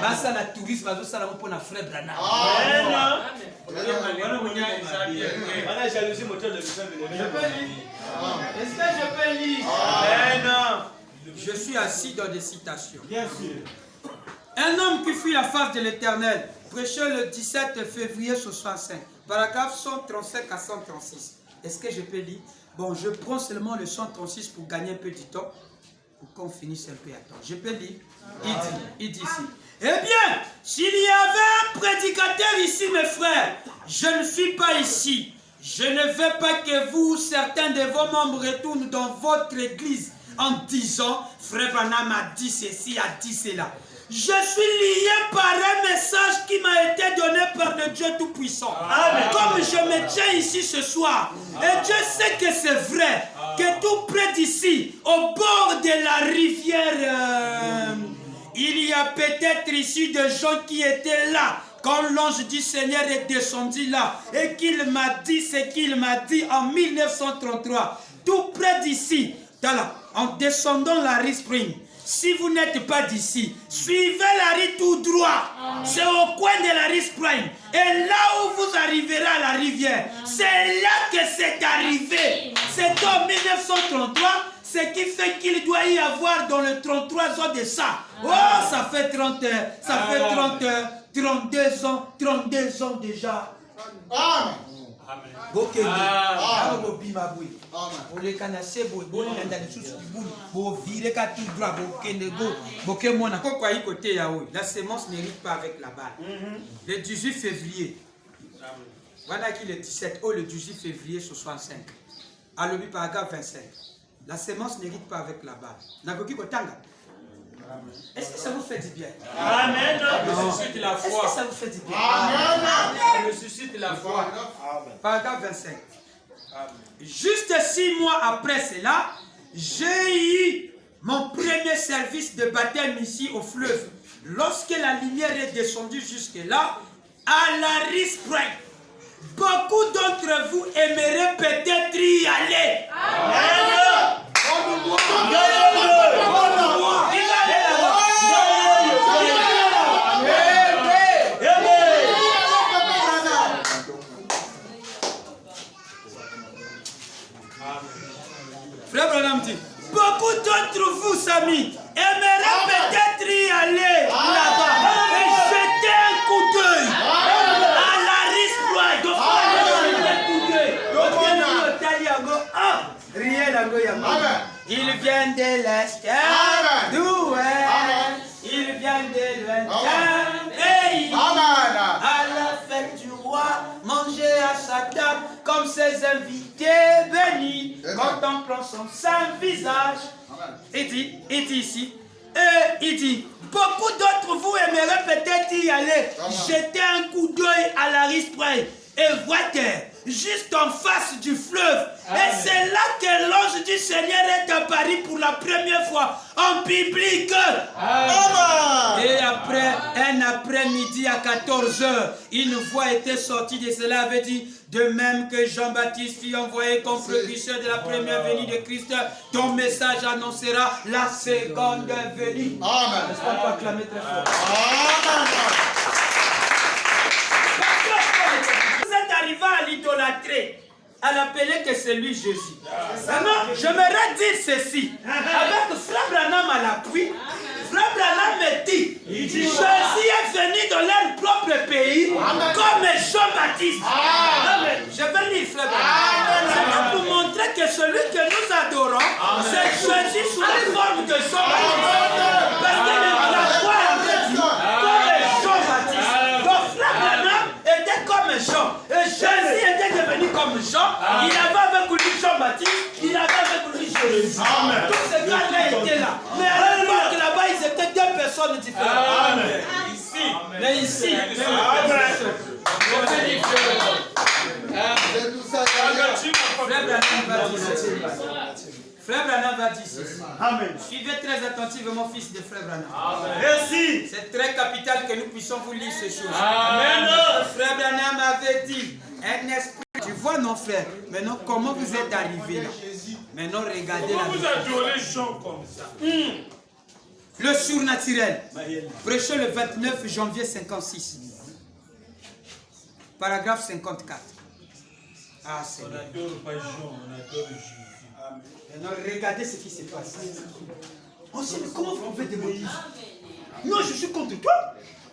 Basa la tourisme, bazo sala mo pona frère Branham. Est-ce que je peux lire? Je suis assis dans des citations. Bien sûr. Un homme qui fuit la face de l'Éternel, prêché le 17 février 65, paragraphe 135 à 136. Est-ce que je peux lire? Bon, je prends seulement le 136 pour gagner un peu du temps, pour qu'on finisse un peu à temps. Je peux lire? Il dit ici. Eh bien, s'il y avait un prédicateur ici, mes frères, je ne suis pas ici. Je ne veux pas que vous, certains de vos membres, retournent dans votre église en disant, frère Branham a dit ceci, a dit cela. Je suis lié par un message qui m'a été donné par le Dieu Tout-Puissant. Comme je me tiens ici ce soir, et Dieu sait que c'est vrai, que tout près d'ici, au bord de la rivière, il y a peut-être ici des gens qui étaient là quand l'ange du Seigneur est descendu là et qu'il m'a dit ce qu'il m'a dit en 1933. Tout près d'ici, en descendant la rue Spring. Si vous n'êtes pas d'ici, suivez la rue tout droit. C'est au coin de la rue Spring. Et là où vous arriverez à la rivière, c'est là que c'est arrivé. C'est en 1933. Ce qui fait qu'il doit y avoir dans le 33 ans de ça. Oh, ça fait 30 ans, ça fait 30 ans, 32 ans déjà. Amen. La sémence n'hérite pas avec la balle. Le 18 février. Voilà qui est le 17. Oh, le 18 février 65. Alors, paragraphe 25. La sémence n'hérite pas avec la balle. Est-ce que ça vous fait du bien? Amen. Suscite la foi. Est-ce que ça vous fait du bien? Amen. Suscite la foi. Paragraphe 25. Juste 6 mois après cela, j'ai eu mon premier service de baptême ici au fleuve. Lorsque la lumière est descendue jusque-là, à la rue Spring. Beaucoup d'entre vous aimeraient peut-être y aller. Amen. Comme moi. Frère Branham dit, beaucoup d'entre vous, Samy, aimeraient peut-être y aller là-bas et jeter un coup d'œil à la risque. Donc, un coup d'œil. Il vient de l'Est, il vient de l'Ouest, et il à la fête du roi, manger à sa table comme ses invités bénis, contemplant son saint visage. Il dit ici, il dit, beaucoup d'entre vous aimeraient peut-être y aller, jeter un coup d'œil à la rue Spring et voiter juste en face du fleuve. Et c'est là que l'ange du Seigneur est apparu pour la première fois en public. Et après, un après-midi à 14 h, une voix était sortie de cela, avait dit, de même que Jean-Baptiste fut envoyé comme précurseur de la première venue de Christ, ton message annoncera la seconde venue. Amen. Est-ce qu'on peut acclamer très fort? Amen. Arriva à l'idolâtrer, à l'appeler que c'est lui Jésus. Maintenant, j'aimerais dire ceci, avec Frère Branham à l'appui. Frère Branham me dit, Jésus est venu dans leur propre pays comme Jean-Baptiste. Je vais lire Frère Branham. C'est pour montrer que celui que nous adorons, c'est Jésus sous la forme de Jean-Baptiste. Parce que la foi avait dit comme Jean-Baptiste. Donc Frère Branham était comme Jean. Et Jésus était devenu comme Jean. Il avait avec lui Jean-Baptiste. Il avait avec lui Jésus. Tous ces gars-là étaient là. Mais à l'époque là-bas, ils étaient deux personnes différentes. Ici. Mais ici. Frère Branham va dire ceci. Amen. Suivez très attentivement, fils de Frère Branham. Merci. C'est très capital que nous puissions vous lire ces choses. Amen. Frère Branham avait dit, un esprit. Tu vois, non, frère. Maintenant, comment vous êtes arrivé là? Maintenant, regardez la. Vous adorez Jean comme ça. Le surnaturel. Prêché le 29 janvier 56. Paragraphe 54. Ah, c'est bien. Maintenant, regardez ce qui se passe. On sait, mais comment vous pouvez démontrer? Non, je suis contre toi.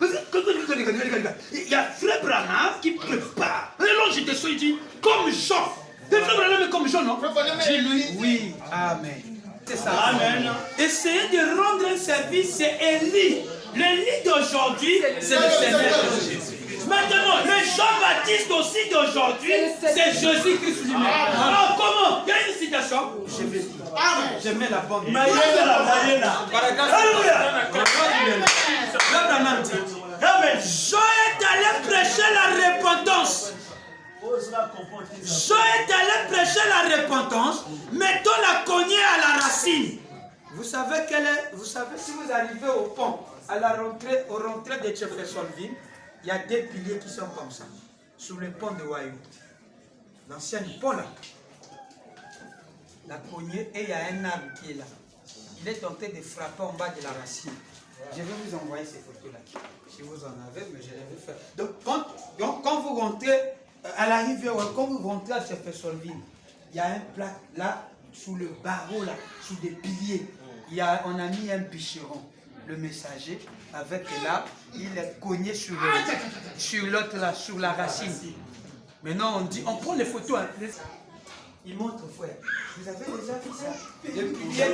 Il y a Frère Branham qui prépare. Et là, je descends, il dit, comme Jean. Frère Branham est comme Jean, non? Dis-lui, oui, amen. C'est ça. Amen. Essayez de rendre un service, c'est Élie. L'Élie d'aujourd'hui, c'est le Seigneur Jésus. Maintenant, le Jean-Baptiste aussi d'aujourd'hui, c'est Jésus-Christ lui-même. Alors comment? Il y a une citation. Je vais dire. Je mets la bonne. Jean est allé prêcher la repentance. Jean est allé prêcher la repentance, mettons la cognée à la racine. Vous savez si vous arrivez au pont, à la rentrée, au rentrée de Jeffersonville, il y a des piliers qui sont comme ça, sur le pont de Wayou. L'ancien pont là. La cognée, et il y a un arbre qui est là. Il est tenté de frapper en bas de la racine. Je vais vous envoyer ces photos-là. Si vous en avez, mais je les vais faire. Donc, quand vous rentrez à l'arrivée, quand vous rentrez à Jeffersonville, il y a un plaque là, sous le barreau là, sous des piliers. On a mis un bûcheron, le messager, avec là, il est cogné sur l'autre là, sur la racine. Maintenant on prend les photos. Il montre, frère. Vous avez déjà vu ça? Le pilier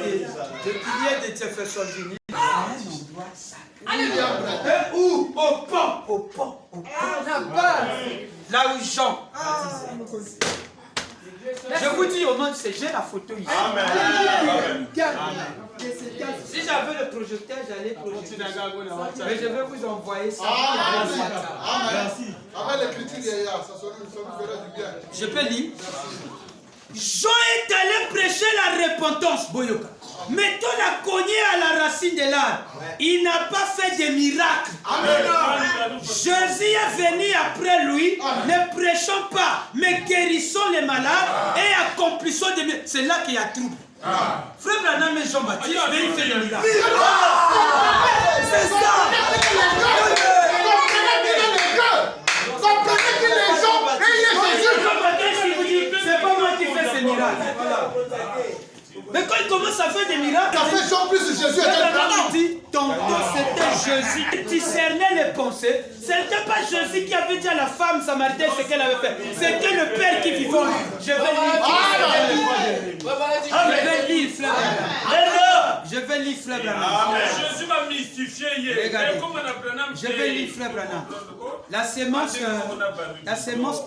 de Jeffersonville. Il y a un endroit sacré. Où? Au pont. Au pont. Au pont. Là où Jean. Je vous dis au nom de j'ai la photo ici. Amen. Si j'avais le projecteur, j'allais projeter. Mais je vais vous envoyer ça. Merci. Avec l'écriture derrière, ça nous fera du bien. Je peux lire. Jean est allé prêcher la repentance, Boyoka. Mettons la cognée à la racine de l'arbre. Il n'a pas fait de miracle. Amen. Jésus est venu après lui. Ne prêchons pas, mais guérissons les malades et accomplissons des miracles. C'est là qu'il y a trouble. Frère Branham et Jean-Baptiste, mais il fait des miracles. C'est ça. Comprenez que les gens ayent Jésus. C'est pas moi qui fais ces miracles. Mais quand il commence à faire des miracles, Ça fait Jean plus Jésus il dit, tantôt c'était Jésus qui discernait les pensées. Ce n'était pas Jésus qui avait dit à la femme samaritaine ce qu'elle avait fait. C'était le Père qui vivait en lui. Je vais lire frère. Je vais lire frère Branham. Jésus m'a mystifié hier. Regardez. Je vais lire frère Branham. La sémence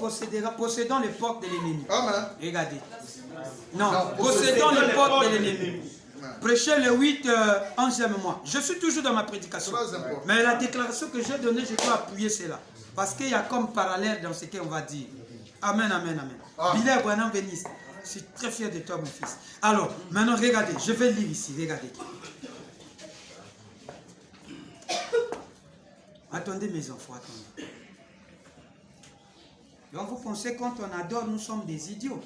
possédant les portes de l'ennemi. Regardez. Non, possédant les portes de l'ennemi. Prêcher le 8, 11e mois. Je suis toujours dans ma prédication. Mais la déclaration que j'ai donnée, je dois appuyer cela. Parce qu'il y a comme parallèle dans ce qu'on va dire. Amen, amen, amen. Bilal Branham bénisse. Je suis très fier de toi, mon fils. Alors, maintenant, regardez. Je vais lire ici. Regardez. Attendez, mes enfants, attendez. Donc vous pensez quand on adore, nous sommes des idiots.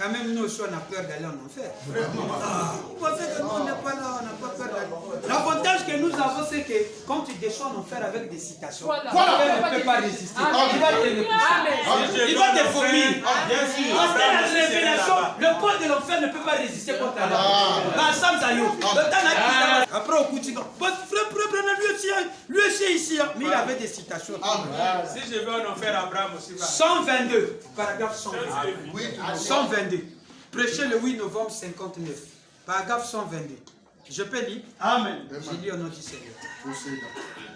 Quand même nous aussi on a peur d'aller en enfer. Vous pensez que nous on n'est pas là, on n'a pas peur d'aller. L'avantage que nous avons c'est que quand tu descends en enfer avec des citations, l'enfer ne peut pas résister. Il va te repousser. Il va te vomir. Parce que la révélation, le poids de l'enfer ne peut pas résister contre la après au coup de lui aussi ici, mais il avait des citations. Si je veux en enfer, Abraham aussi va. 122, paragraphe 122. 122. Prêché le 8 novembre 59. Paragraphe 122. Je peux lire? Amen. Je lis au nom du Seigneur.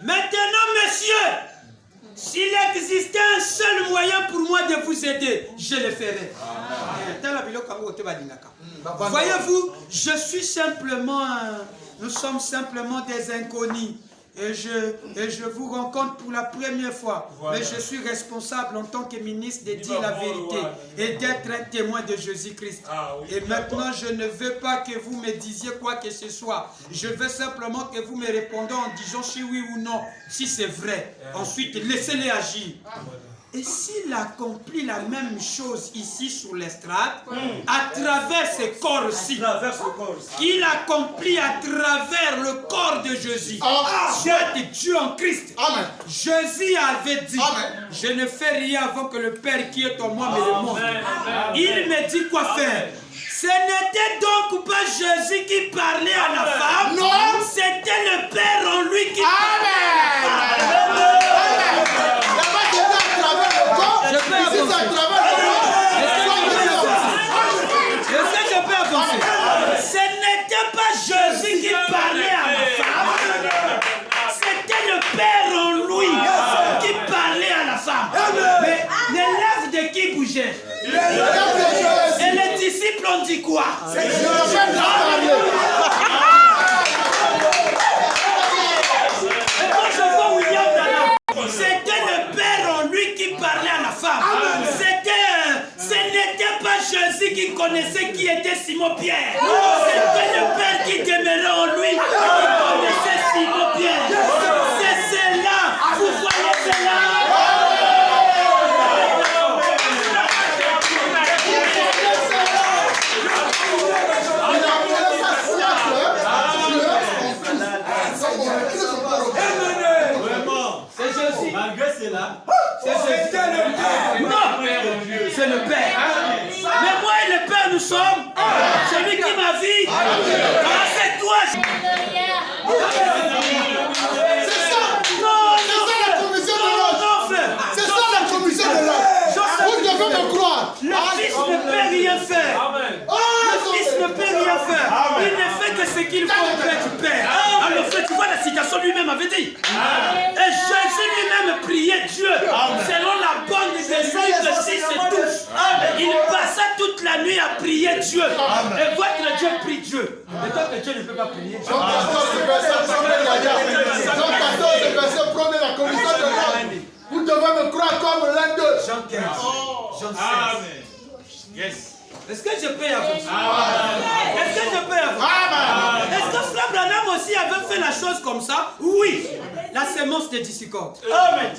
Maintenant, messieurs, s'il existait un seul moyen pour moi de vous aider, je le ferai. Voyez-vous, je suis simplement, nous sommes simplement des inconnus. Et je vous rencontre pour la première fois. Voilà. Mais je suis responsable en tant que ministre de dire la vérité et d'être un témoin de Jésus-Christ. Et maintenant, je ne veux pas que vous me disiez quoi que ce soit. Je veux simplement que vous me répondiez en disant si oui ou non, si c'est vrai. Ensuite, laissez-les agir. Et s'il accomplit la même chose ici sur l'estrade, à travers ce corps-ci, qu'il accomplit à travers le corps de Jésus, soit de Dieu en Christ. Amen. Jésus avait dit, Amen. je ne fais rien avant que le Père qui est en moi me le montre. Il me dit quoi faire. Ce n'était donc pas Jésus qui parlait à la femme, non, c'était le Père en lui qui parlait. Je peux avancer. Est-ce que je peux avancer? Ce n'était pas Jésus qui parlait à la femme, c'était le Père en lui qui parlait à la femme. Mais les lèvres de qui bougeaient? Et les disciples ont dit quoi? Et quand je vois William Dana, c'était le Père en lui qui parlait à la femme. Ce n'était pas Jésus qui connaissait qui était Simon-Pierre. C'était le Père qui demeurait en lui qui connaissait Simon-Pierre. C'est cela. Vous voyez cela? C'est Jésus. Malgré cela, Non, c'est le Père. Mais moi et le Père, nous sommes. Celui qui m'a vu. C'est toi. C'est ça la commission de l'homme. Vous devez me croire. Le Fils ne peut rien faire. Le Fils ne peut rien faire. Il ne fait que ce qu'il faut auprès du Père. Alors, tu vois, la citation lui-même avait dit. Et Jésus lui-même priait Dieu selon la bande d'Ésaïe 6 et 12. Il passa toute la nuit à prier Dieu. Et votre Dieu prie Dieu. Mais toi que Dieu ne peut pas prier Dieu. Jean 14 verset prenez la commission de l'homme. Vous devez me croire comme l'un d'eux. Jean 15. Jean 16. Yes. Est-ce que je peux avancer? Est-ce que je peux avancer? Est-ce que Frère Branham aussi avait fait la chose comme ça? Oui. La sémence de discorde. Amen.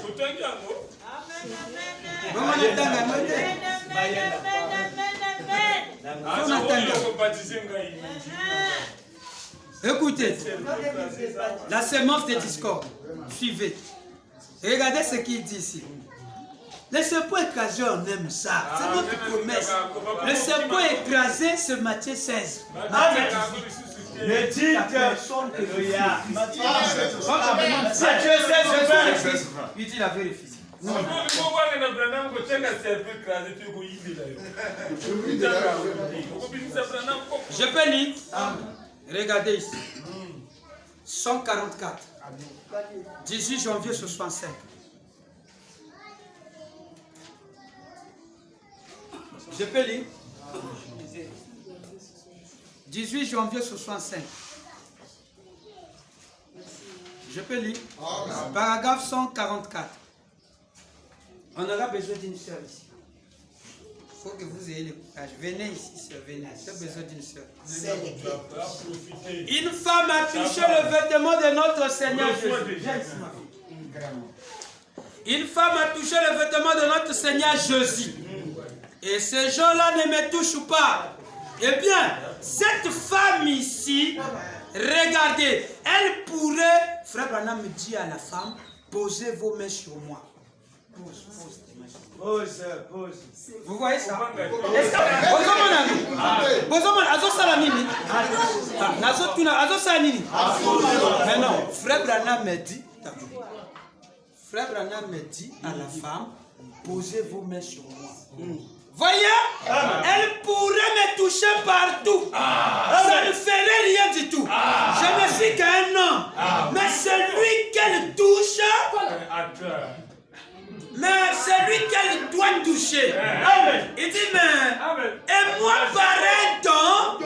Écoutez, la sémence de discorde. Suivez. Regardez ce qu'il dit ici. Le serpent écrasé, on aime ça. C'est notre promesse. Le serpent écrasé, c'est Matthieu 16. Matthieu 18. ne dit personne que il y a. Matthieu 16, il dit la vérité. Je peux lire. Regardez ici. 144. 18 janvier 65. Je peux lire. 18 janvier 65. Je peux lire. Paragraphe 144. On aura besoin d'une sœur ici. Il faut que vous ayez le courage. Venez ici, sœur, venez. J'ai besoin d'une sœur. Une femme a touché le vêtement de notre Seigneur Jésus. Une femme a touché le vêtement de notre Seigneur Jésus. Et ces gens-là ne me touchent pas. Eh bien, cette femme ici, regardez, elle pourrait, Frère Branham me dit à la femme, posez vos mains sur moi. Pose tes mains sur moi. Pose. Vous voyez ça? Est-ce que mais non, Frère Branham me dit, Frère Branham me dit à la femme, posez vos mains sur moi. Voyez, elle pourrait me toucher partout. Ça ne ferait rien du tout. Je ne suis qu'un homme. Mais celui qu'elle touche, mais celui qu'elle doit toucher. Il dit, mais, et moi par un temps,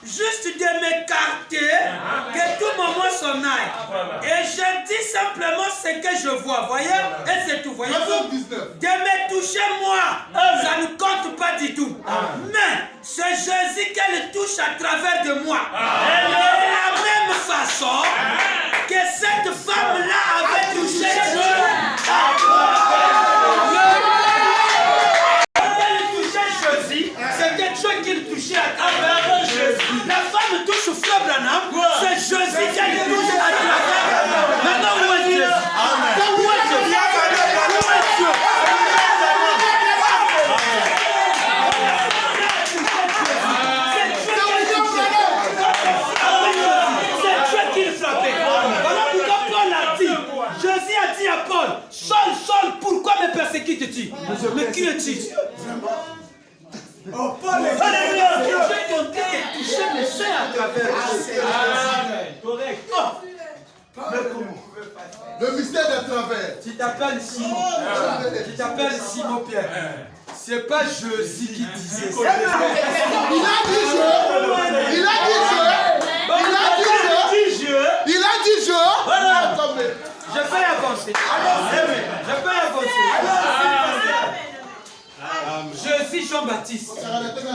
juste de m'écarter, que tout moment s'en aille. Et je dis simplement ce que je vois, voyez? Et c'est tout, voyez-vous? De me toucher moi, ça ne compte pas du tout. Mais c'est Jésus qu'elle touche à travers de moi. Et de la même façon que cette femme-là avait touché Dieu. es-tu? Mais qui es-tu? Oh, Paul, Alléluia. Dieu est en train de toucher mes seins à travers. Amen. Correct. Mais comment? Le mystère des travers. Tu t'appelles Simon. Tu t'appelles Simon Pierre. C'est pas Jésus qui disait ça. Il a dit je. Il a dit je. Il a dit je. Il a dit je. Voilà. Attendez. Je peux avancer. Je peux avancer. Je suis Jean-Baptiste.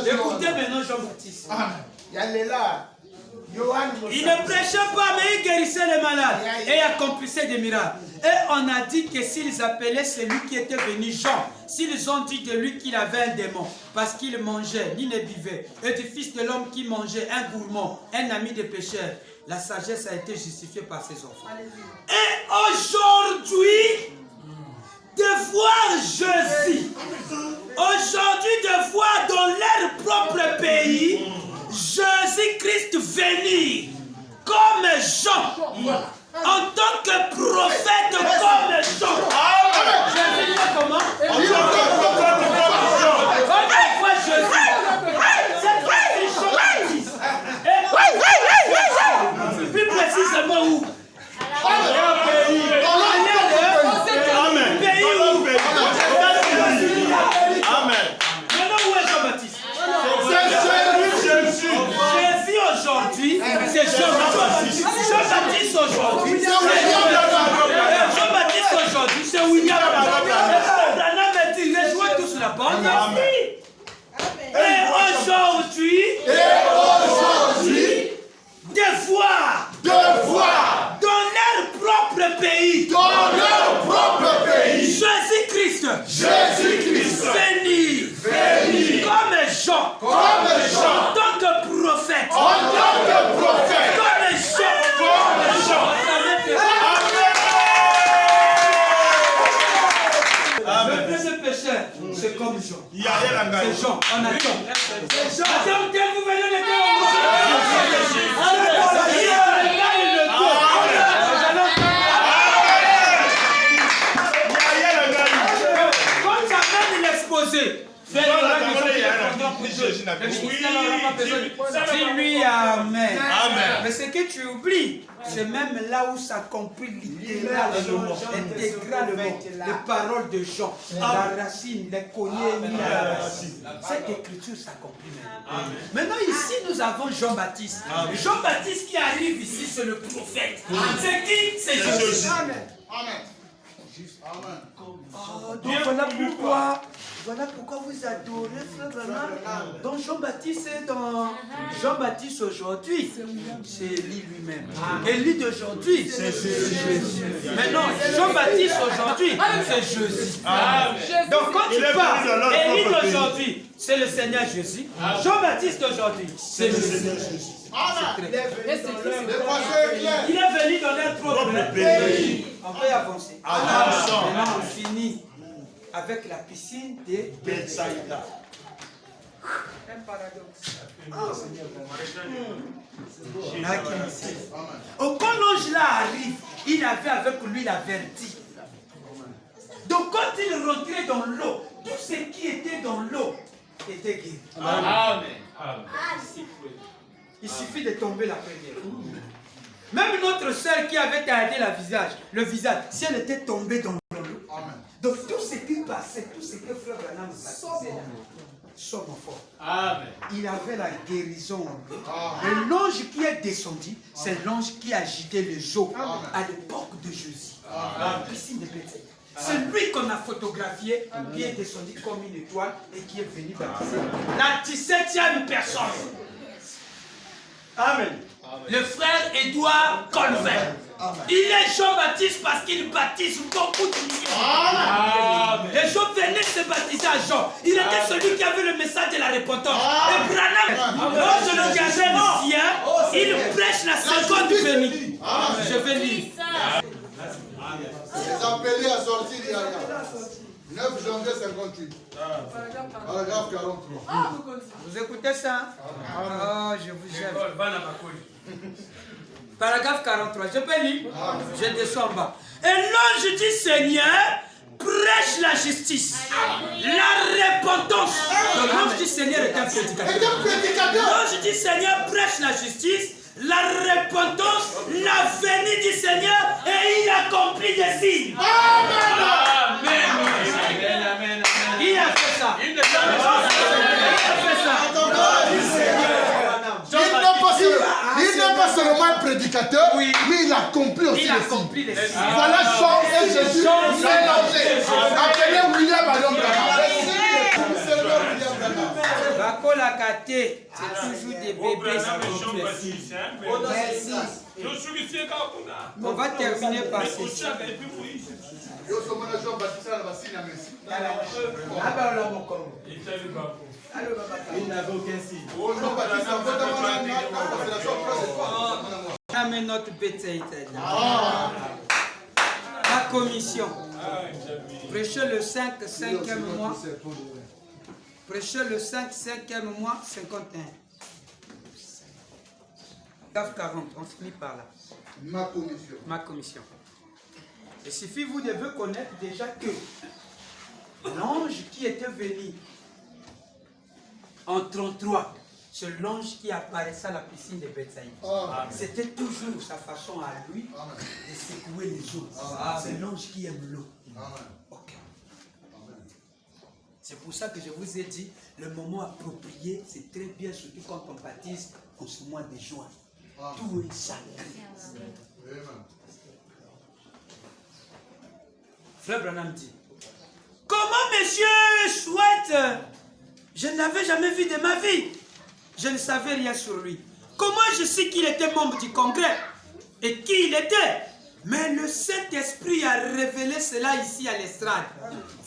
Écoutez maintenant Jean-Baptiste. Il ne prêchait pas, mais il guérissait les malades et accomplissait des miracles. Et on a dit que s'ils appelaient celui qui était venu Jean, s'ils ont dit de lui qu'il avait un démon, parce qu'il mangeait, ni ne buvait, et du fils de l'homme qui mangeait, un gourmand, un ami des pécheurs, la sagesse a été justifiée par ses enfants. Et aujourd'hui, de voir Jésus, aujourd'hui de voir dans leur propre pays, Jésus-Christ venir comme Jean, en tant que prophète comme Jean. Jésus vient comment? Quand on voit Jésus, c'est Jean-Baptiste. Et plus précisément où? Pays où? Amen. Maintenant où est Jean-Baptiste? Jésus. Jésus aujourd'hui, c'est Jean-Baptiste. Jean-Baptiste aujourd'hui, c'est William. Jean-Baptiste aujourd'hui, c'est William. Branham a dit, rejoins tous la bande. Et aujourd'hui, de voir dans leur propre pays, Jésus-Christ, venir comme Jean, en tant que prophète, comme Jean. Le deuxième pécheur, c'est comme Jean. C'est Jean, on attend. Attends, que vous venez de Comme ça même l'exposé. Dis-lui Amen. Mais ce que tu oublies, c'est même là où s'accomplit littéralement, intégralement, les paroles de Jean. La racine, les cognets mis à la racine. Cette écriture s'accomplit maintenant. Maintenant ici, nous avons Jean-Baptiste. Jean-Baptiste qui arrive ici, c'est le prophète. C'est qui? C'est Jésus. Amen. Donc voilà pourquoi vous adorez Frère Branham. Donc Jean-Baptiste est dans Jean-Baptiste aujourd'hui, c'est Élie lui-même. Élie d'aujourd'hui, c'est Jésus. Maintenant, Jean-Baptiste aujourd'hui, c'est Jésus. Donc quand tu parles, Élie d'aujourd'hui, c'est le Seigneur Jésus. Jean-Baptiste d'aujourd'hui, c'est Jésus. Il est venu dans leur propre pays. On peut avancer. Maintenant, on finit avec la piscine de Bethsaïda. Un paradoxe. Quand l'ange là arrive, il avait avec lui la vertu. Donc quand il rentrait dans l'eau, tout ce qui était dans l'eau était guéri. Amen. Il suffit de tomber la première. Même notre sœur qui avait taillé le visage, si elle était tombée dans l'eau. Donc tout ce qui passait, tout ce que Frère Branham faisait, somme fort. Amen. Il avait la guérison en lui. Et l'ange qui est descendu, c'est l'ange qui agitait les eaux à l'époque de Jésus. La piscine de Bethsaïda. C'est lui qu'on a photographié, qui est descendu comme une étoile et qui est venu baptiser la 17e personne. Amen. Le frère Édouard Colvin. Il est Jean-Baptiste parce qu'il baptise beaucoup de millions. Les gens venaient se baptiser à Jean. Il était celui qui avait le message de la repentance. Et Branham, lors de l'engagement vient, il prêche la seconde venue. Je vais lire. Les appelés à sortir il y a 9 janvier 58. Paragraphe 43. Vous écoutez ça? Oh, je vous aime. Paragraphe 43. Je peux lire? Je descends en bas. Et l'ange dit, Seigneur, prêche la justice, la repentance. Donc l'ange du Seigneur est un prédicateur. L'ange du Seigneur prêche la justice, la repentance, la venue du Seigneur et il accomplit des signes. Amen. Qui a fait ça? Il a fait ça. Il n'est pas seulement un prédicateur, oui, mais il accomplit aussi les signes. Voilà Jean et Jésus mélangés. Appelez William Adam c'est toujours des bébés. On va terminer par ceci. Il n'avait aucun signe. On amène notre bêtise. La commission. Prêcher le 5e mois. Prêcher le 5e mois, 51. 40, on finit par là. Ma commission. Il suffit, vous devez connaître déjà que l'ange qui était venu en 33, c'est l'ange qui apparaissait à la piscine de Bethsaïda. C'était toujours sa façon à lui de secouer les eaux. C'est l'ange qui aime l'eau. Okay. C'est pour ça que je vous ai dit, le moment approprié, c'est très bien, surtout quand on baptise en ce mois de juin. Tout est sacré. Frère Branham dit, comment monsieur souhaite, je ne l'avais jamais vu de ma vie. Je ne savais rien sur lui. Comment je sais qu'il était membre du congrès et qui il était? Mais le Saint-Esprit a révélé cela ici à l'estrade.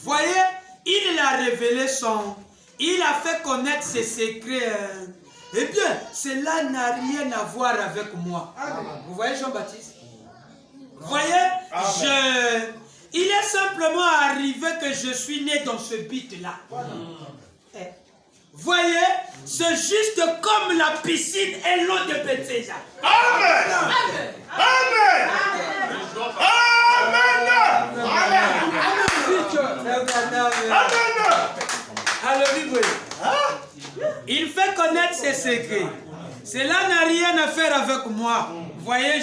Voyez, il a révélé il a fait connaître ses secrets. Eh bien, cela n'a rien à voir avec moi. Vous voyez Jean-Baptiste? Vous voyez, il est simplement arrivé que je suis né dans ce but-là. Voyez, c'est juste comme la piscine et l'eau de Bethsaïda. Amen. Amen. Alléluia. Il fait connaître ses secrets. Cela n'a rien à faire avec moi. Voyez,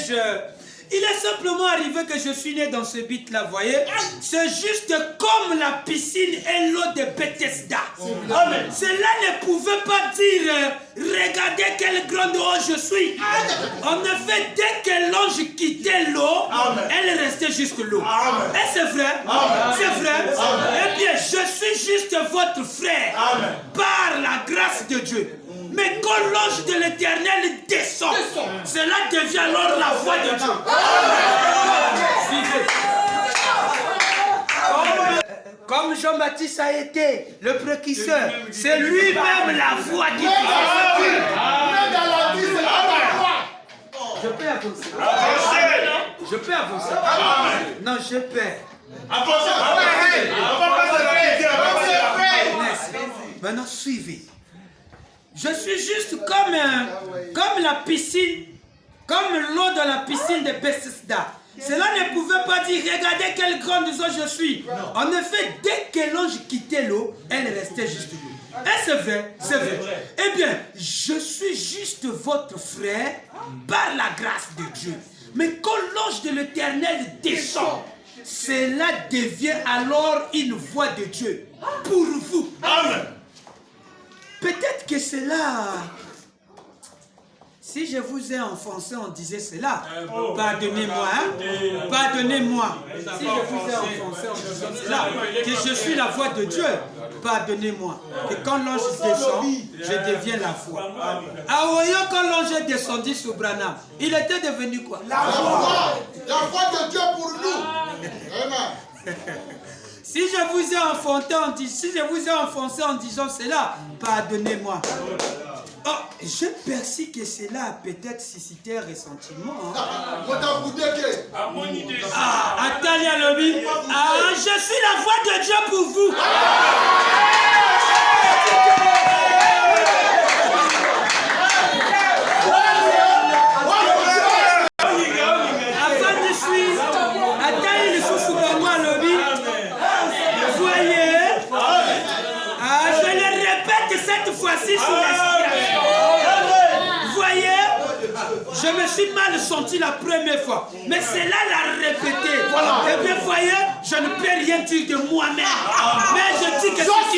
il est simplement arrivé que je suis né dans ce but-là, voyez. C'est juste comme la piscine et l'eau de Bethesda. Amen. Cela ne pouvait pas dire, regardez quelle grande eau je suis. En effet, dès que l'ange quittait l'eau, elle restait juste l'eau. Et c'est vrai. C'est vrai. Eh bien, je suis juste votre frère. Par la grâce de Dieu. Mais quand l'ange de l'Éternel descend, cela devient alors la voix de Dieu. Suivez. Comme Jean-Baptiste a été le précurseur, c'est lui-même la voix qui dit. Je peux avancer. Je peux avancer. Non, je peux. Maintenant, suivez. Je suis juste comme la piscine, comme l'eau dans la piscine de Bethesda. Cela ne pouvait pas dire, regardez quelle grande eau je suis. En effet, dès que l'ange quittait l'eau, elle restait juste l'eau. Et c'est vrai, c'est vrai. Eh bien, je suis juste votre frère par la grâce de Dieu. Mais quand l'ange de l'Éternel descend, cela devient alors une voix de Dieu pour vous. Amen. Peut-être que cela, si je vous ai enfoncé, on disait cela. Pardonnez-moi, hein? Pardonnez-moi. Si je vous ai enfoncé, on disait cela. Que je suis la voix de Dieu. Pardonnez-moi. Et quand l'ange descend, je deviens la voix. Ah oui, quand l'ange est descendu sur Branham, il était devenu quoi? La voix de Dieu pour nous. Amen. Si je vous ai enfoncé en disant cela, pardonnez-moi. Oh, je perçois que cela a peut-être suscité un ressentiment. Attendez à l'objet. Je suis la voix de Dieu pour vous. senti la première fois. Mais cela l'a répété. Voilà. Et bien, voyez, je ne peux rien dire de moi-même. Mais je dis que J'en sais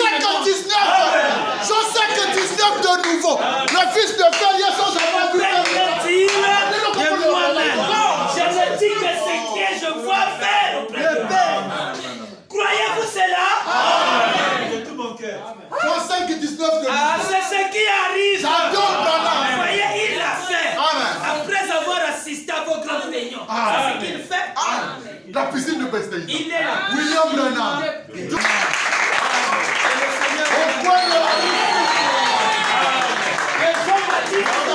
que 19 de nouveau. Le fils de fer, il y a son je ne peux rien dire de moi-même. Je ne dis que ce que je vois faire auprès de Père. Croyez-vous cela? De tout mon cœur. J'en sais que 19 de nouveau. Ah, c'est ce qui arrive. J'adore Vous Branham. voyez, il l'a fait. Amen. Après avoir assisté à vos grandes réunions. C'est ce qu'il fait. La piscine de Bethesda. Il est là. William Branham. Et Jean-Baptiste